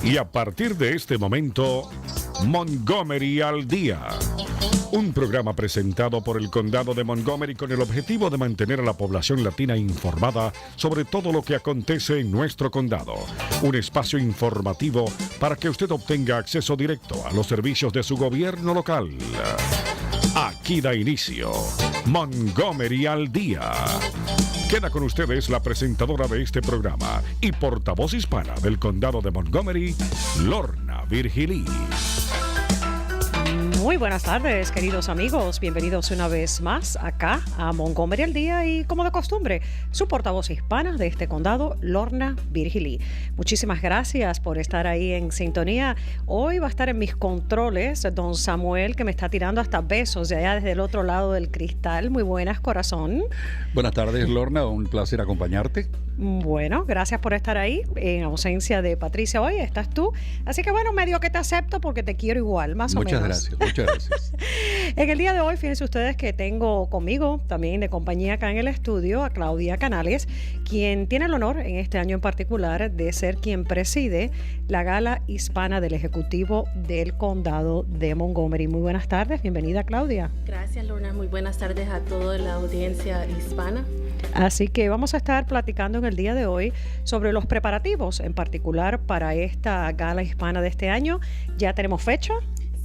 Y a partir de este momento, Montgomery al Día. Un programa presentado por el Condado de Montgomery con el objetivo de mantener a la población latina informada sobre todo lo que acontece en nuestro condado. Un espacio informativo para que usted obtenga acceso directo a los servicios de su gobierno local. Aquí da inicio Montgomery al Día. Queda con ustedes la presentadora de este programa y portavoz hispana del Condado de Montgomery, Lorna Virgilí. Muy buenas tardes, queridos amigos. Bienvenidos una vez más acá a Montgomery al Día y, como de costumbre, su portavoz hispana de este condado, Lorna Virgilí. Muchísimas gracias por estar ahí en sintonía. Hoy va a estar en mis controles don Samuel, que me está tirando hasta besos de allá desde el otro lado del cristal. Muy buenas, corazón. Buenas tardes, Lorna. Un placer acompañarte. Bueno, gracias por estar ahí. En ausencia de Patricia hoy estás tú. Así que bueno, medio que te acepto porque te quiero igual, más o menos. Muchas gracias. En el día de hoy, fíjense ustedes que tengo conmigo también de compañía acá en el estudio a Claudia Canales, quien tiene el honor en este año en particular de ser quien preside la Gala Hispana del Ejecutivo del Condado de Montgomery. Muy buenas tardes, bienvenida Claudia. Gracias, Lorna. Muy buenas tardes a toda la audiencia hispana. Así que vamos a estar platicando en el día de hoy sobre los preparativos, en particular para esta gala hispana de este año. ¿Ya tenemos fecha?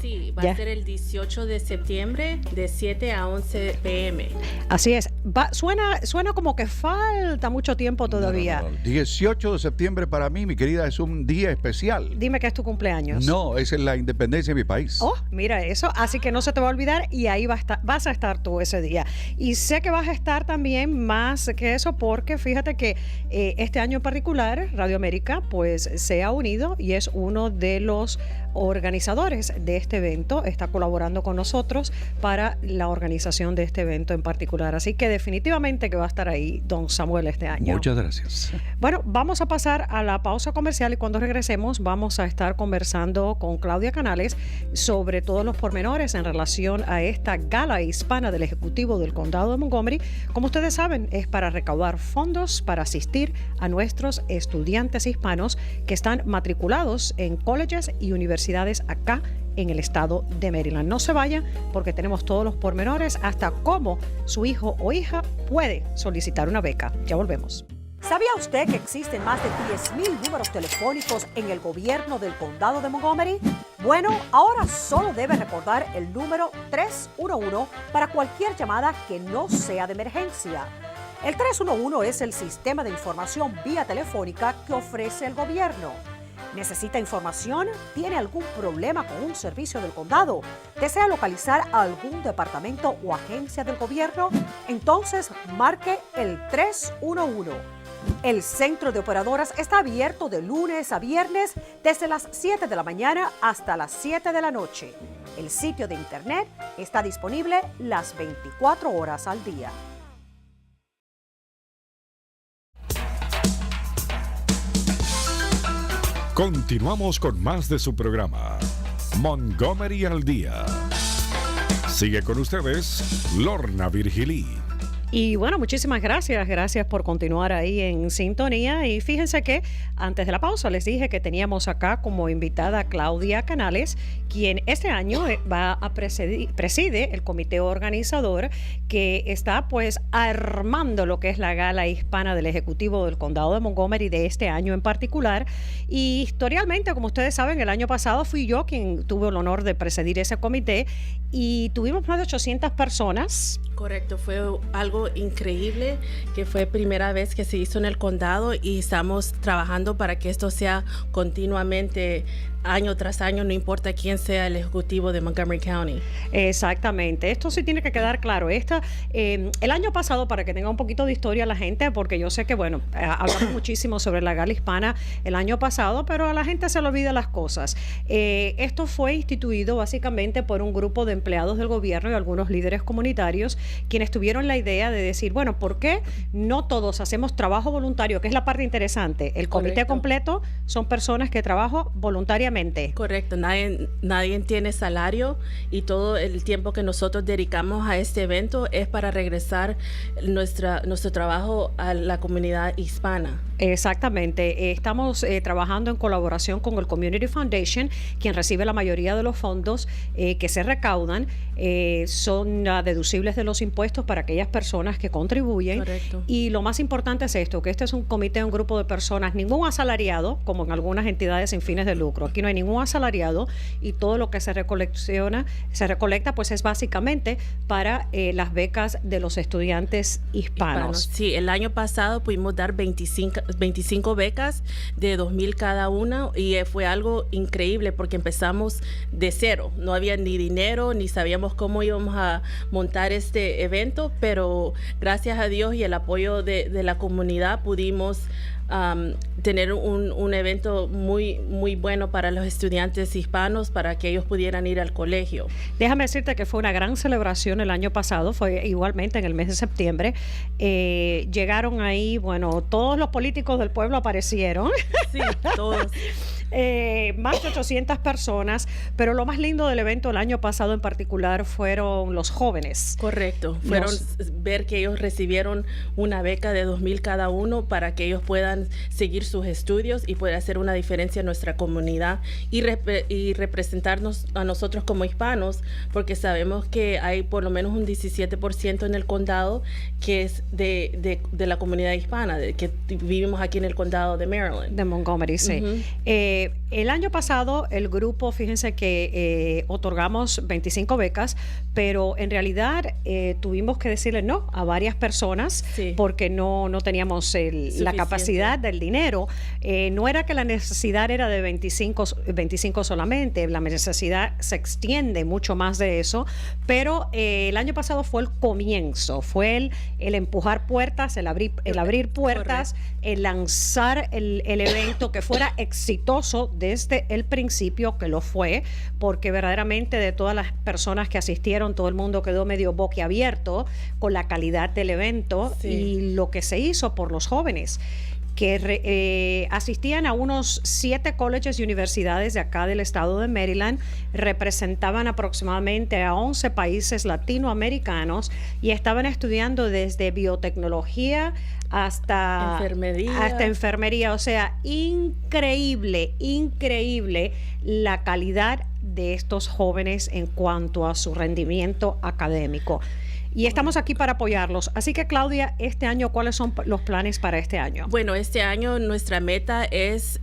Sí, va a ser el 18 de septiembre de 7 a 11 p.m. Así es. Suena como que falta mucho tiempo todavía. No. 18 de septiembre para mí, mi querida, es un día especial. Dime que es tu cumpleaños. No, esa es la independencia de mi país. Oh, mira eso. Así que no se te va a olvidar y ahí vas a estar tú ese día. Y sé que vas a estar también más que eso porque fíjate que este año en particular, Radio América, pues se ha unido y es uno de los organizadores de este evento, está colaborando con nosotros para la organización de este evento en particular. Así que definitivamente que va a estar ahí don Samuel este año. Muchas gracias. Bueno, vamos a pasar a la pausa comercial y cuando regresemos vamos a estar conversando con Claudia Canales sobre todos los pormenores en relación a esta gala hispana del Ejecutivo del Condado de Montgomery. Como ustedes saben, es para recaudar fondos para asistir a nuestros estudiantes hispanos que están matriculados en colleges y universidades acá en el estado de Maryland. No se vayan porque tenemos todos los pormenores hasta cómo su hijo o hija puede solicitar una beca. Ya volvemos. ¿Sabía usted que existen más de 10,000 números telefónicos en el gobierno del condado de Montgomery? Bueno, ahora solo debe recordar el número 311 para cualquier llamada que no sea de emergencia. El 311 es el sistema de información vía telefónica que ofrece el gobierno. ¿Necesita información? ¿Tiene algún problema con un servicio del condado? ¿Desea localizar a algún departamento o agencia del gobierno? Entonces, marque el 311. El centro de operadoras está abierto de lunes a viernes desde las 7 de la mañana hasta las 7 de la noche. El sitio de internet está disponible las 24 horas al día. Continuamos con más de su programa, Montgomery al Día. Sigue con ustedes, Lorna Virgilí. Y bueno, muchísimas gracias. Gracias por continuar ahí en sintonía. Y fíjense que antes de la pausa les dije que teníamos acá como invitada a Claudia Canales, quien este año preside el comité organizador que está pues armando lo que es la gala hispana del Ejecutivo del Condado de Montgomery de este año en particular. Y historialmente, como ustedes saben, el año pasado fui yo quien tuvo el honor de presidir ese comité y tuvimos más de 800 personas. Correcto, fue algo increíble que fue primera vez que se hizo en el condado y estamos trabajando para que esto sea continuamente año tras año, no importa quién sea el ejecutivo de Montgomery County. Exactamente, esto sí tiene que quedar claro. El año pasado, para que tenga un poquito de historia la gente, porque yo sé que, bueno, hablamos muchísimo sobre la gala hispana el año pasado, pero a la gente se le olvida las cosas. Esto fue instituido básicamente por un grupo de empleados del gobierno y algunos líderes comunitarios, quienes tuvieron la idea de decir, bueno, ¿por qué no todos hacemos trabajo voluntario? Que es la parte interesante. El comité completo son personas que trabajan voluntariamente. Correcto, nadie tiene salario y todo el tiempo que nosotros dedicamos a este evento es para regresar nuestro trabajo a la comunidad hispana. Exactamente. Estamos trabajando en colaboración con el Community Foundation, quien recibe la mayoría de los fondos que se recaudan. Son deducibles de los impuestos para aquellas personas que contribuyen. Correcto. Y lo más importante es esto, que este es un comité, un grupo de personas, ningún asalariado, como en algunas entidades sin fines de lucro. Aquí no hay ningún asalariado y todo lo que se recolecta, pues es básicamente para las becas de los estudiantes hispanos. Sí, el año pasado pudimos dar 25 becas de 2,000 cada una y fue algo increíble porque empezamos de cero. No había ni dinero, ni sabíamos cómo íbamos a montar este evento, pero gracias a Dios y el apoyo de la comunidad pudimos tener un evento muy, muy bueno para los estudiantes hispanos, para que ellos pudieran ir al colegio. Déjame decirte que fue una gran celebración el año pasado, fue igualmente en el mes de septiembre. Llegaron ahí, bueno, todos los políticos del pueblo aparecieron. Sí, todos. Más de 800 personas, pero lo más lindo del evento el año pasado en particular fueron los jóvenes. Correcto, fueron ver que ellos recibieron una beca de 2,000 cada uno para que ellos puedan seguir sus estudios y poder hacer una diferencia en nuestra comunidad y representarnos a nosotros como hispanos, porque sabemos que hay por lo menos un 17% en el condado que es de la comunidad hispana, que vivimos aquí en el condado de Maryland. De Montgomery, sí. Uh-huh. El año pasado el grupo, fíjense que otorgamos 25 becas, pero en realidad tuvimos que decirle no a varias personas porque no teníamos la capacidad del dinero. No era que la necesidad era de 25 solamente, la necesidad se extiende mucho más de eso, pero el año pasado fue el comienzo, fue el empujar puertas, el abrir puertas, el lanzar el evento que fuera exitoso desde el principio, que lo fue, porque verdaderamente de todas las personas que asistieron, todo el mundo quedó medio boquiabierto con la calidad del evento y lo que se hizo por los jóvenes que asistían a unos 7 colleges y universidades de acá del estado de Maryland, representaban aproximadamente a 11 países latinoamericanos y estaban estudiando desde biotecnología hasta enfermería. O sea, increíble la calidad de estos jóvenes en cuanto a su rendimiento académico. Y estamos aquí para apoyarlos. Así que, Claudia, este año, ¿cuáles son los planes para este año? Bueno, este año nuestra meta es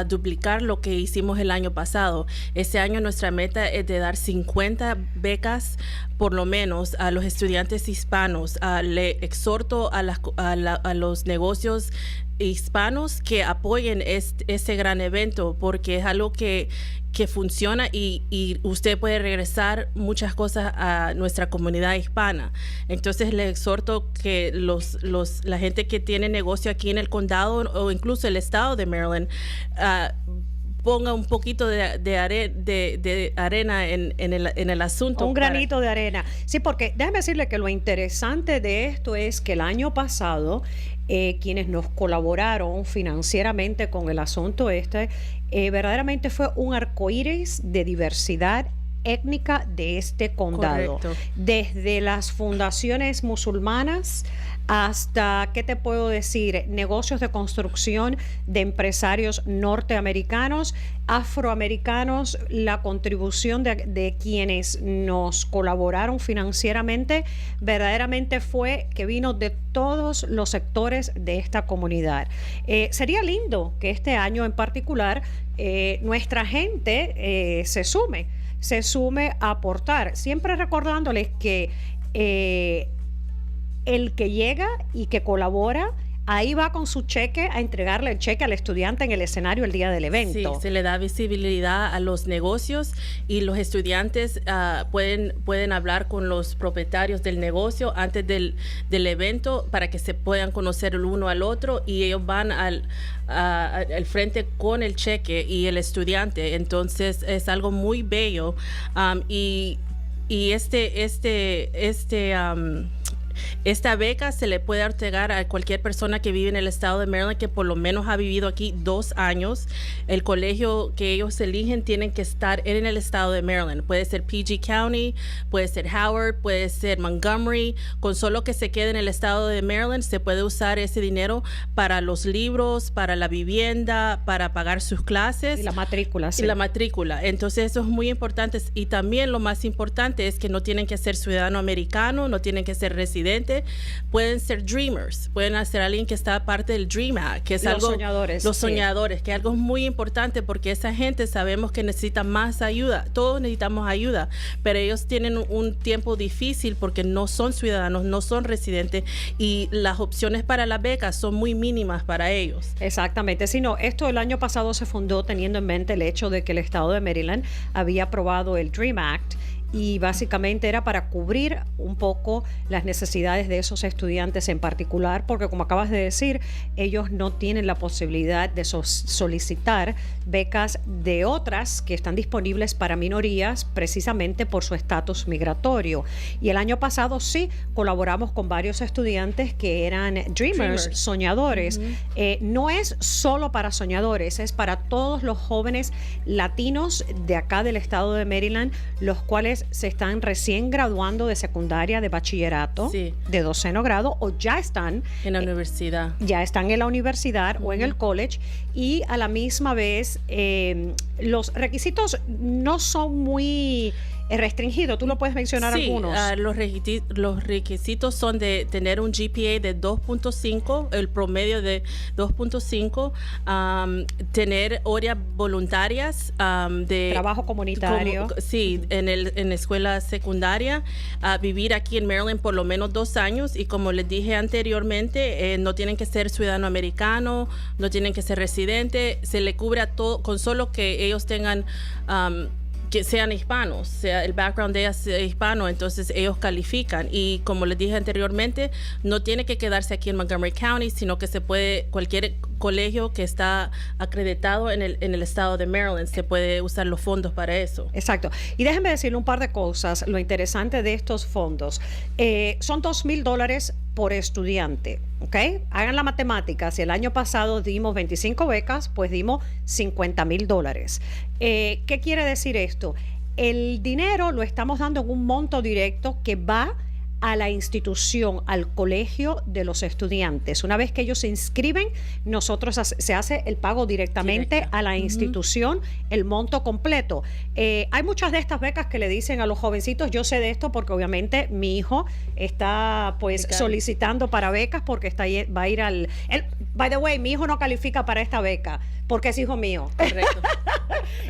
duplicar lo que hicimos el año pasado. Este año nuestra meta es de dar 50 becas por lo menos a los estudiantes hispanos. Le exhorto a los negocios hispanos que apoyen este gran evento, porque es algo que funciona y usted puede regresar muchas cosas a nuestra comunidad hispana. Entonces le exhorto que la gente que tiene negocio aquí en el condado o incluso el estado de Maryland ponga un poquito de arena en el asunto. Un granito de arena. Sí, porque déjame decirle que lo interesante de esto es que el año pasado quienes nos colaboraron financieramente con el asunto verdaderamente fue un arcoíris de diversidad étnica de este condado. Correcto. Desde las fundaciones musulmanas hasta, ¿qué te puedo decir? Negocios de construcción de empresarios norteamericanos, afroamericanos, la contribución de quienes nos colaboraron financieramente verdaderamente fue que vino de todos los sectores de esta comunidad. Sería lindo que este año en particular nuestra gente se sume a aportar, siempre recordándoles que el que llega y que colabora, ahí va con su cheque a entregarle el cheque al estudiante en el escenario el día del evento. Sí, se le da visibilidad a los negocios y los estudiantes pueden hablar con los propietarios del negocio antes del evento para que se puedan conocer el uno al otro, y ellos van al frente con el cheque y el estudiante. Entonces es algo muy bello y Esta beca se le puede otorgar a cualquier persona que vive en el estado de Maryland, que por lo menos ha vivido aquí 2 años. El colegio que ellos eligen tienen que estar en el estado de Maryland. Puede ser PG County, puede ser Howard, puede ser Montgomery. Con solo que se quede en el estado de Maryland, se puede usar ese dinero para los libros, para la vivienda, para pagar sus clases. Y la matrícula, sí. Y la matrícula. Entonces eso es muy importante. Y también lo más importante es que no tienen que ser ciudadano americano, no tienen que ser residente, pueden ser dreamers, pueden ser alguien que está parte del Dream Act, que es los algo, soñadores, los sí. soñadores, que es algo muy importante porque esa gente sabemos que necesita más ayuda, todos necesitamos ayuda, pero ellos tienen un tiempo difícil porque no son ciudadanos, no son residentes y las opciones para las becas son muy mínimas para ellos. Exactamente, sí, no, esto el año pasado se fundó teniendo en mente el hecho de que el estado de Maryland había aprobado el Dream Act y básicamente era para cubrir un poco las necesidades de esos estudiantes en particular, porque como acabas de decir, ellos no tienen la posibilidad de solicitar becas de otras que están disponibles para minorías precisamente por su estatus migratorio. Y el año pasado sí colaboramos con varios estudiantes que eran dreamers. Soñadores. No es solo para soñadores, es para todos los jóvenes latinos de acá del estado de Maryland, los cuales se están recién graduando de secundaria, de bachillerato, Sí. de 12º grado, o ya están En la universidad. ya están en la universidad o en el college, y a la misma vez los requisitos no son muy restringidos. Tú lo puedes mencionar Sí, algunos. Los requisitos son de tener un GPA de 2.5, el promedio de 2.5, tener horas voluntarias de Trabajo comunitario. en escuela secundaria, vivir aquí en Maryland por lo menos 2 años y como les dije anteriormente, no tienen que ser ciudadano americano, no tienen que ser residente, se le cubre a todo con solo que ellos tengan que sean hispanos, sea el background de ellos sea hispano, entonces ellos califican. Y como les dije anteriormente, no tiene que quedarse aquí en Montgomery County, sino que se puede, cualquier colegio que está acreditado en el estado de Maryland, se puede usar los fondos para eso. Exacto. Y déjenme decirle un par de cosas. Lo interesante de estos fondos son $2,000 por estudiante, ¿ok? Hagan la matemática. Si el año pasado dimos 25 becas, pues dimos $50,000. ¿Qué quiere decir esto? El dinero lo estamos dando en un monto directo que va a la institución, al colegio de los estudiantes. Una vez que ellos se inscriben, se hace el pago directamente a la institución, el monto completo. Hay muchas de estas becas que le dicen a los jovencitos, yo sé de esto porque obviamente mi hijo está pues solicitando para becas porque va a ir by the way, mi hijo no califica para esta beca porque es hijo mío. Correcto.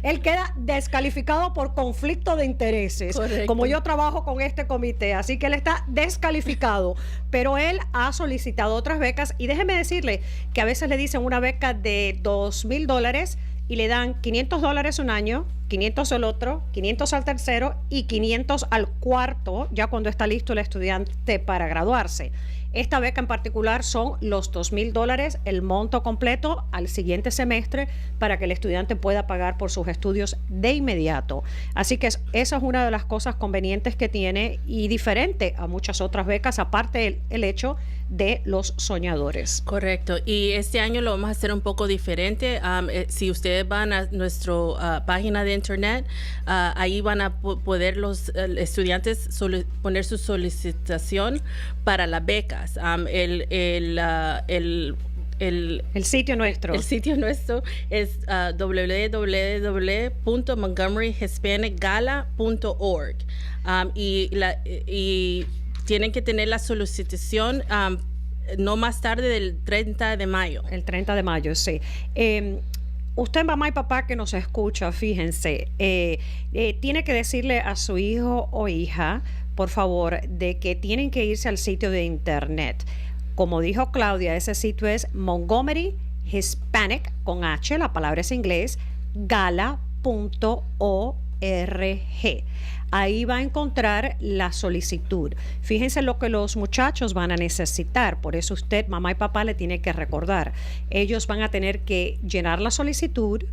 Él queda descalificado por conflicto de intereses. Correcto. Como yo trabajo con este comité, así que él está descalificado, pero él ha solicitado otras becas y déjeme decirle que a veces le dicen una beca de $2,000 y le dan $500 un año, 500 al otro, 500 al tercero y 500 al cuarto, ya cuando está listo el estudiante para graduarse. Esta beca en particular son los $2,000, el monto completo al siguiente semestre para que el estudiante pueda pagar por sus estudios de inmediato. Así que esa es una de las cosas convenientes que tiene y diferente a muchas otras becas, aparte el hecho de los soñadores. Correcto. Y este año lo vamos a hacer un poco diferente. Si ustedes van a nuestra página de internet, ahí van a poder los estudiantes poner su solicitación para las becas. El sitio nuestro. El sitio nuestro es www.montgomeryhispanicgala.org y tienen que tener la solicitación no más tarde del 30 de mayo. El 30 de mayo, sí. Usted, mamá y papá que nos escucha, fíjense, tiene que decirle a su hijo o hija, por favor, de que tienen que irse al sitio de internet. Como dijo Claudia, ese sitio es Montgomery Hispanic, con H, la palabra es inglés, gala.org. Ahí va a encontrar la solicitud. Fíjense lo que los muchachos van a necesitar. Por eso usted, mamá y papá, le tiene que recordar. Ellos van a tener que llenar la solicitud,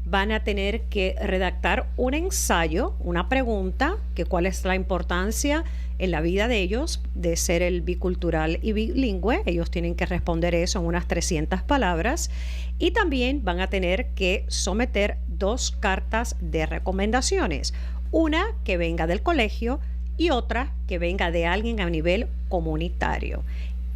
van a tener que redactar un ensayo, una pregunta, que cuál es la importancia en la vida de ellos de ser el bicultural y bilingüe. Ellos tienen que responder eso en unas 300 palabras y también van a tener que someter 2 cartas de recomendaciones, una que venga del colegio y otra que venga de alguien a nivel comunitario.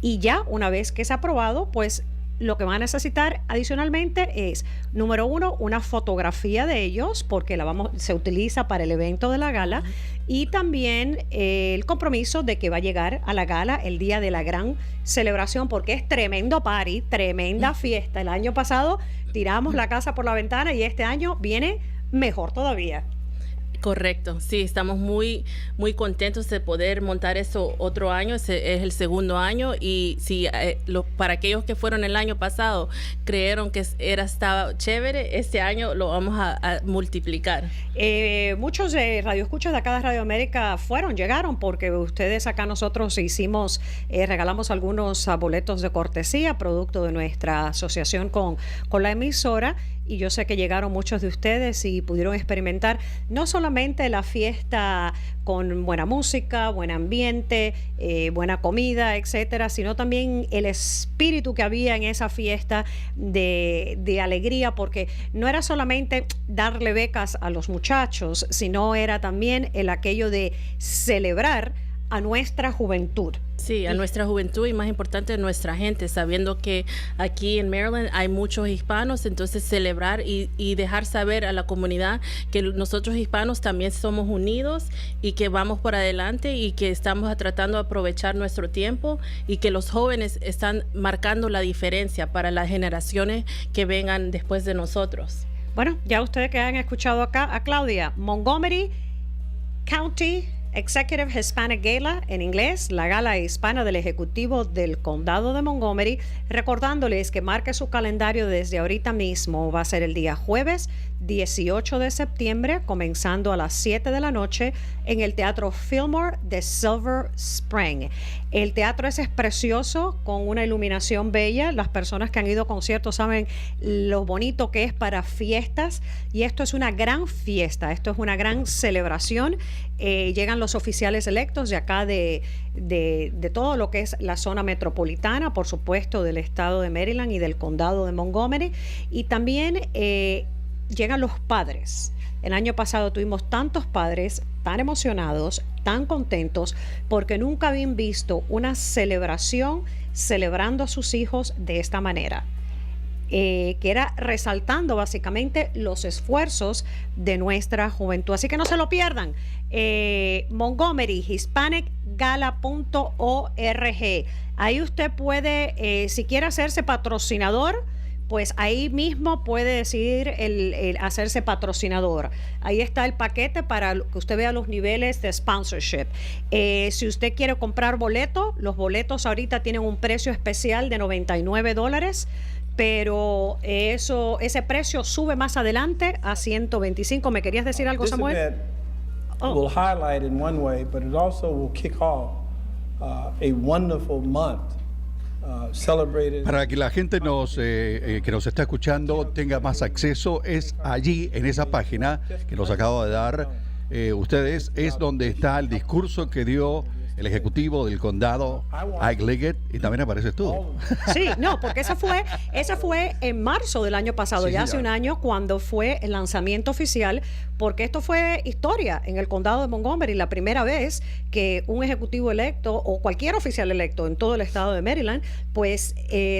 Y ya una vez que es aprobado, pues lo que van a necesitar adicionalmente es, número 1, una fotografía de ellos, porque se utiliza para el evento de la gala, y también el compromiso de que va a llegar a la gala el día de la gran celebración, porque es tremendo party, tremenda fiesta. El año pasado tiramos la casa por la ventana y este año viene mejor todavía. Correcto, sí, estamos muy contentos de poder montar eso otro año. Es el segundo año, y si para aquellos que fueron el año pasado creyeron que estaba chévere, este año lo vamos a multiplicar. Muchos radioescuchas de acá de Radio América llegaron porque ustedes acá nosotros regalamos algunos boletos de cortesía, producto de nuestra asociación con la emisora. Y yo sé que llegaron muchos de ustedes y pudieron experimentar no solamente la fiesta con buena música, buen ambiente, buena comida, etcétera, sino también el espíritu que había en esa fiesta de alegría, porque no era solamente darle becas a los muchachos, sino era también aquello de celebrar a nuestra juventud. Sí, a nuestra juventud y más importante a nuestra gente, sabiendo que aquí en Maryland hay muchos hispanos, entonces celebrar y dejar saber a la comunidad que nosotros hispanos también somos unidos y que vamos por adelante y que estamos tratando de aprovechar nuestro tiempo y que los jóvenes están marcando la diferencia para las generaciones que vengan después de nosotros. Bueno, ya ustedes que han escuchado acá a Claudia, Montgomery County Executive Hispanic Gala, en inglés, la gala hispana del Ejecutivo del Condado de Montgomery, recordándoles que marque su calendario desde ahorita mismo. Va a ser el día jueves 18 de septiembre, comenzando a las 7 de la noche en el Teatro Fillmore de Silver Spring. El teatro es precioso, con una iluminación bella. Las personas que han ido a conciertos saben lo bonito que es para fiestas, y esto es una gran fiesta, esto es una gran celebración. Llegan los oficiales electos de acá de todo lo que es la zona metropolitana, por supuesto del estado de Maryland y del condado de Montgomery, y también llegan los padres. El año pasado tuvimos tantos padres tan emocionados, tan contentos, porque nunca habían visto una celebración celebrando a sus hijos de esta manera. Que era resaltando básicamente los esfuerzos de nuestra juventud. Así que no se lo pierdan. Montgomery, HispanicGala.org. Ahí usted puede, si quiere hacerse patrocinador, pues ahí mismo puede decidir el hacerse patrocinador. Ahí está el paquete para que usted vea los niveles de sponsorship. Si usted quiere comprar boletos, los boletos ahorita tienen un precio especial de $99, pero ese precio sube más adelante a $125. ¿Me querías decir algo, Samuel? This event will highlight in one way, but it also will kick off a wonderful month. Para que la gente que nos está escuchando tenga más acceso, es allí en esa página que nos acabo de dar ustedes, es donde está el discurso que dio el ejecutivo del condado, Ike Liggett, y también apareces tú. Sí, no, porque esa fue en marzo del año pasado, sí, ya hace un año, cuando fue el lanzamiento oficial, porque esto fue historia en el condado de Montgomery, la primera vez que un ejecutivo electo o cualquier oficial electo en todo el estado de Maryland, pues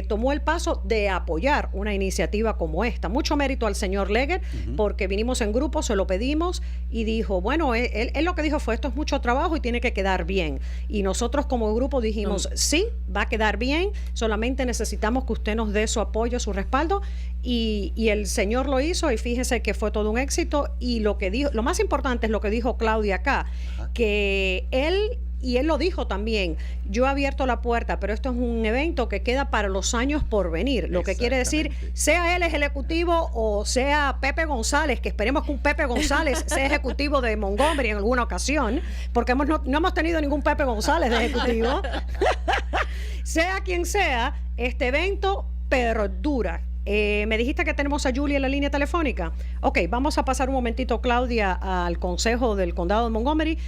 tomó el paso de apoyar una iniciativa como esta. Mucho mérito al señor Liggett, porque vinimos en grupo, se lo pedimos y dijo, bueno, él lo que dijo fue, esto es mucho trabajo y tiene que quedar bien. Y nosotros como grupo dijimos, sí, va a quedar bien, solamente necesitamos que usted nos dé su apoyo, su respaldo, y el señor lo hizo, y fíjese que fue todo un éxito. Y lo que dijo, lo más importante es lo que dijo Claudia acá, que él lo dijo también, yo he abierto la puerta, pero esto es un evento que queda para los años por venir, lo que quiere decir, sea él el ejecutivo o sea Pepe González, que esperemos que un Pepe González sea ejecutivo de Montgomery en alguna ocasión, porque no hemos tenido ningún Pepe González de ejecutivo. Sea quien sea, este evento perdura. Me dijiste que tenemos a Julie en la línea telefónica. Ok, vamos a pasar un momentito, Claudia, al Consejo del Condado de Montgomery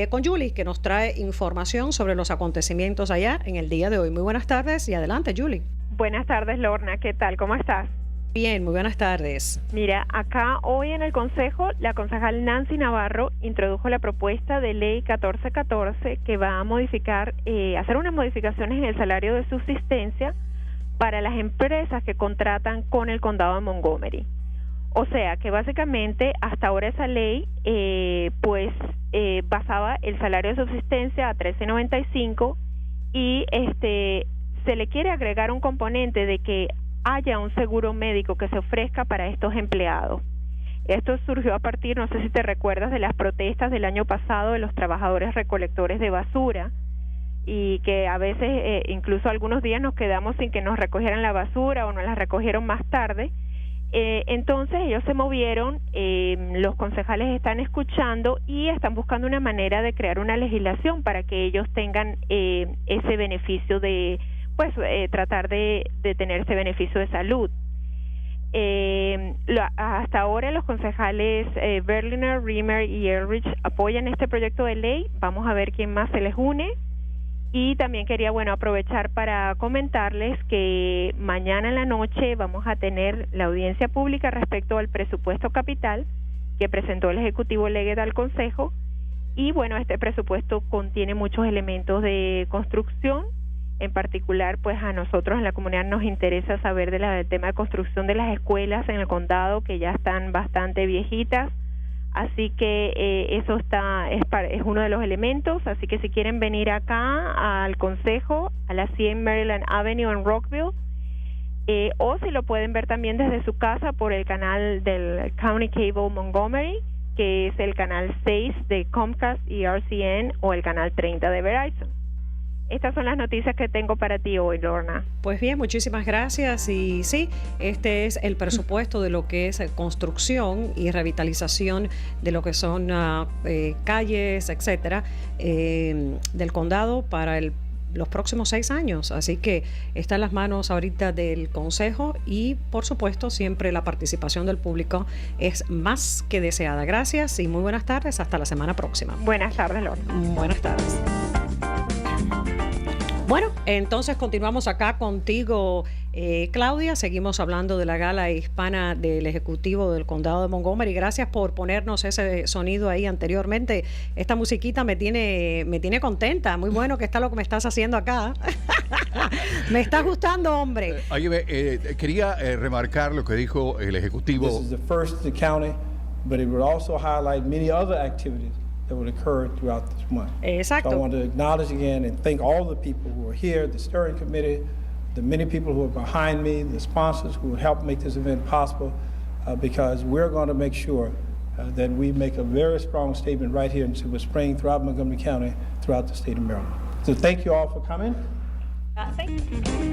con Julie, que nos trae información sobre los acontecimientos allá en el día de hoy. Muy buenas tardes y adelante, Julie. Buenas tardes, Lorna. ¿Qué tal? ¿Cómo estás? Bien, muy buenas tardes. Mira, acá hoy en el Consejo, la concejal Nancy Navarro introdujo la propuesta de ley 1414 que va a modificar, hacer unas modificaciones en el salario de subsistencia para las empresas que contratan con el condado de Montgomery. O sea, que básicamente hasta ahora esa ley basaba el salario de subsistencia a $13.95 y se le quiere agregar un componente de que haya un seguro médico que se ofrezca para estos empleados. Esto surgió a partir, no sé si te recuerdas, de las protestas del año pasado de los trabajadores recolectores de basura, y que a veces incluso algunos días nos quedamos sin que nos recogieran la basura o nos la recogieron más tarde. Entonces ellos se movieron, los concejales están escuchando y están buscando una manera de crear una legislación para que ellos tengan ese beneficio de tratar de tener ese beneficio de salud. Hasta ahora los concejales Berliner, Riemer y Eldridge apoyan este proyecto de ley. Vamos a ver quién más se les une. Y también quería aprovechar para comentarles que mañana en la noche vamos a tener la audiencia pública respecto al presupuesto capital que presentó el Ejecutivo Leggett al Consejo. Y este presupuesto contiene muchos elementos de construcción. En particular, a nosotros en la comunidad nos interesa saber del tema de construcción de las escuelas en el condado, que ya están bastante viejitas. Así que eso es uno de los elementos. Así que si quieren venir acá al Consejo, a la 100 Maryland Avenue en Rockville, o si lo pueden ver también desde su casa por el canal del County Cable Montgomery, que es el canal 6 de Comcast y RCN, o el canal 30 de Verizon. Estas son las noticias que tengo para ti hoy, Lorna. Pues bien, muchísimas gracias. Y sí, este es el presupuesto de lo que es construcción y revitalización de lo que son calles, etcétera, del condado para los próximos 6 años. Así que está en las manos ahorita del Consejo y, por supuesto, siempre la participación del público es más que deseada. Gracias y muy buenas tardes. Hasta la semana próxima. Buenas tardes, Lorna. Buenas tardes. Bueno, entonces continuamos acá contigo, Claudia. Seguimos hablando de la gala hispana del Ejecutivo del Condado de Montgomery. Gracias por ponernos ese sonido ahí anteriormente. Esta musiquita me tiene contenta. Muy bueno que está lo que me estás haciendo acá. Me está gustando, hombre. Quería remarcar lo que dijo el Ejecutivo. This is the first in the county, but it would also highlight many other activities that would occur throughout this month. Exacto. So I want to acknowledge again and thank all the people who are here, the steering committee, the many people who are behind me, the sponsors who helped make this event possible, because we're going to make sure that we make a very strong statement right here in Silver Spring, throughout Montgomery County, throughout the state of Maryland. So thank you all for coming.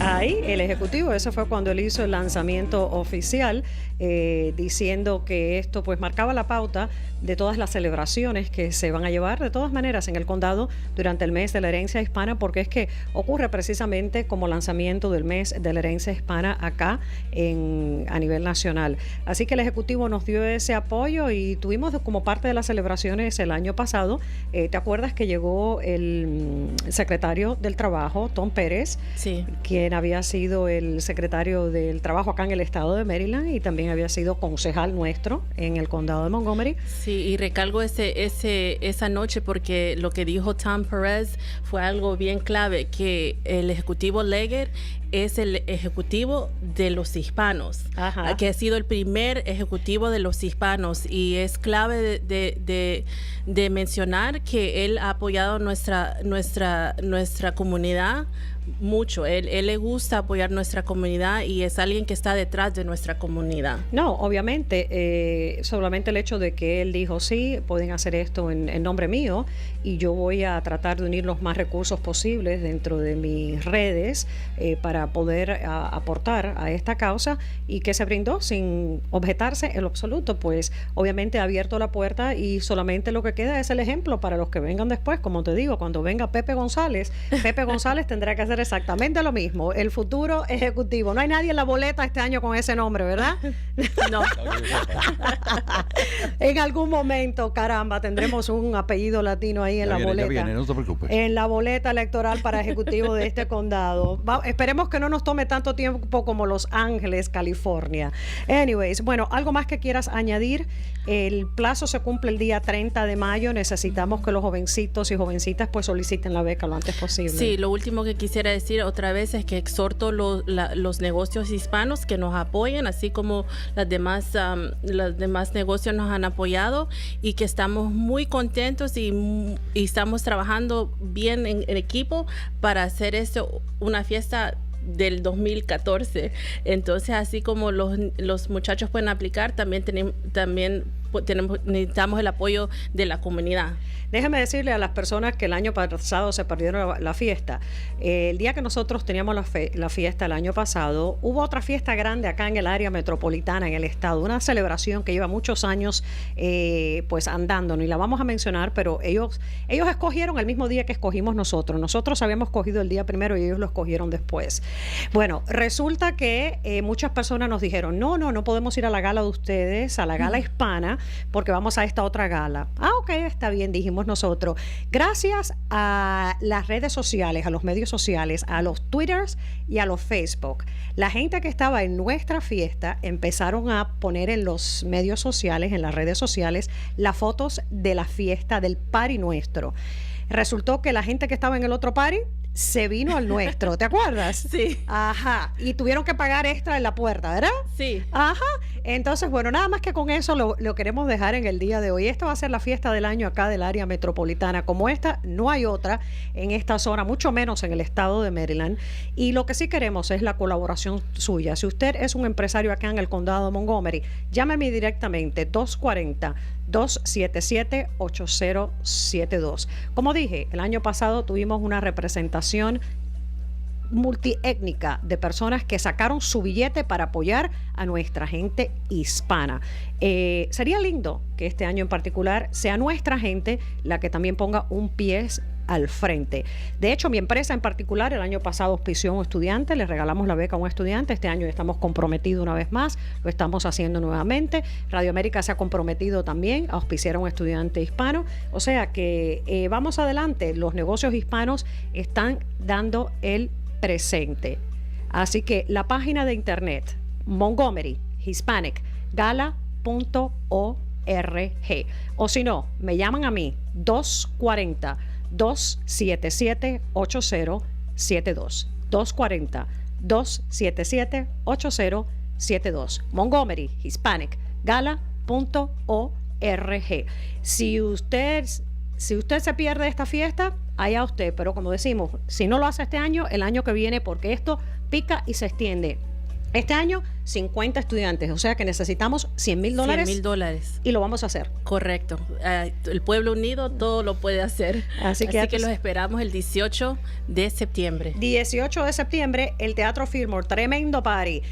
Ahí el Ejecutivo, eso fue cuando él hizo el lanzamiento oficial, diciendo que esto pues marcaba la pauta de todas las celebraciones que se van a llevar de todas maneras en el condado durante el mes de la herencia hispana, porque es que ocurre precisamente como lanzamiento del mes de la herencia hispana acá a nivel nacional. Así que el Ejecutivo nos dio ese apoyo y tuvimos como parte de las celebraciones el año pasado. ¿Te acuerdas que llegó el secretario del Trabajo, Tom Pérez? Sí. Quien había sido el secretario del Trabajo acá en el estado de Maryland y también había sido concejal nuestro en el condado de Montgomery. Sí, y recalco esa noche porque lo que dijo Tom Perez fue algo bien clave, que el Ejecutivo Leggett es el ejecutivo de los hispanos. Ajá. Que ha sido el primer ejecutivo de los hispanos, y es clave de mencionar que él ha apoyado nuestra comunidad mucho. Él le gusta apoyar nuestra comunidad y es alguien que está detrás de nuestra comunidad. No, obviamente, solamente el hecho de que él dijo, sí, pueden hacer esto en nombre mío y yo voy a tratar de unir los más recursos posibles dentro de mis redes para poder aportar a esta causa, y que se brindó sin objetarse en lo absoluto. Pues obviamente ha abierto la puerta y solamente lo que queda es el ejemplo para los que vengan después. Como te digo, cuando venga Pepe González tendrá que hacer hacer exactamente lo mismo. El futuro ejecutivo. No hay nadie en la boleta este año con ese nombre, ¿verdad? No. En algún momento, caramba, tendremos un apellido latino ahí en la boleta. Ya viene, no te preocupes. En la boleta electoral para ejecutivo de este condado. Esperemos que no nos tome tanto tiempo como Los Ángeles, California. Anyways, bueno, algo más que quieras añadir. El plazo se cumple el día 30 de mayo. Necesitamos que los jovencitos y jovencitas pues soliciten la beca lo antes posible. Sí, lo último que quisiera decir otra vez es que exhorto los negocios hispanos que nos apoyen, así como los demás negocios nos han apoyado, y que estamos muy contentos y estamos trabajando bien en equipo para hacer esto una fiesta del 2014. Entonces, así como los muchachos pueden aplicar, también necesitamos el apoyo de la comunidad. Déjeme decirle a las personas que el año pasado se perdieron la fiesta. El día que nosotros teníamos la fiesta el año pasado, hubo otra fiesta grande acá en el área metropolitana, en el estado, una celebración que lleva muchos años pues andando, y la vamos a mencionar, pero ellos escogieron el mismo día que escogimos nosotros. Nosotros habíamos escogido el día primero y ellos lo escogieron después. Bueno, resulta que muchas personas nos dijeron, no podemos ir a la gala de ustedes, a la gala hispana, porque vamos a esta otra gala. Ok, está bien, dijimos nosotros. Gracias a las redes sociales, a los medios sociales, a los Twitters y a los Facebook, la gente que estaba en nuestra fiesta empezaron a poner en los medios sociales, en las redes sociales, las fotos de la fiesta, del party nuestro. Resultó que la gente que estaba en el otro party se vino al nuestro, ¿te acuerdas? Sí. Ajá. Y tuvieron que pagar extra en la puerta, ¿verdad? Sí. Ajá. Entonces, bueno, nada más que con eso lo queremos dejar en el día de hoy. Esta va a ser la fiesta del año acá del área metropolitana. Como esta, no hay otra en esta zona, mucho menos en el estado de Maryland. Y lo que sí queremos es la colaboración suya. Si usted es un empresario acá en el condado de Montgomery, llámeme directamente, 240-277-8072. Como dije, el año pasado tuvimos una representación multiétnica de personas que sacaron su billete para apoyar a nuestra gente hispana. Sería lindo que este año en particular sea nuestra gente la que también ponga un pie al frente. De hecho, mi empresa en particular el año pasado auspició a un estudiante, le regalamos la beca a un estudiante. Este año estamos comprometidos una vez más, lo estamos haciendo nuevamente. Radio América se ha comprometido también a auspiciar a un estudiante hispano. O sea que vamos adelante, los negocios hispanos están dando el presente. Así que la página de internet Montgomery Hispanic Gala.org, o si no, me llaman a mí 240-277-8072. 240-277-8072. Montgomery Hispanic Gala.org. Si usted se pierde esta fiesta, allá usted, pero como decimos, si no lo hace este año, el año que viene, porque esto pica y se extiende. Este año, 50 estudiantes, o sea que necesitamos $100,000. $100,000. Y lo vamos a hacer. Correcto. El pueblo unido todo lo puede hacer. Así que los esperamos el 18 de septiembre. 18 de septiembre, el Teatro Fillmore, tremendo party.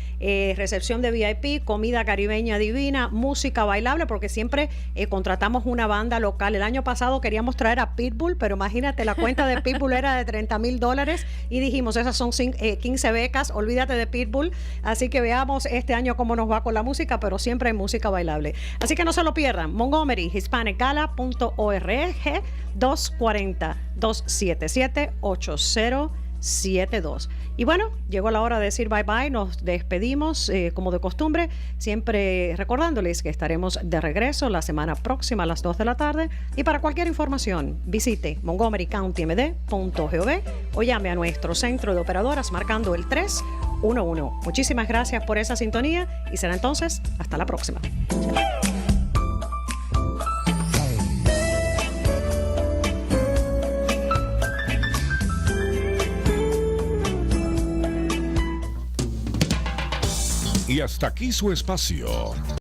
Recepción de VIP, comida caribeña divina, música bailable, porque siempre contratamos una banda local. El año pasado queríamos traer a Pitbull, pero imagínate, la cuenta de Pitbull era de $30,000 y dijimos, esas son 15 becas, olvídate de Pitbull. Así que veamos este año cómo nos va con la música, pero siempre hay música bailable. Así que no se lo pierdan. Montgomery Hispanic Gala.org, 240-277-8072. Y bueno, llegó la hora de decir bye bye. Nos despedimos como de costumbre, siempre recordándoles que estaremos de regreso la semana próxima a las 2 de la tarde. Y para cualquier información, visite montgomerycountymd.gov o llame a nuestro centro de operadoras marcando el 311. Muchísimas gracias por esa sintonía y será entonces hasta la próxima. Y hasta aquí su espacio,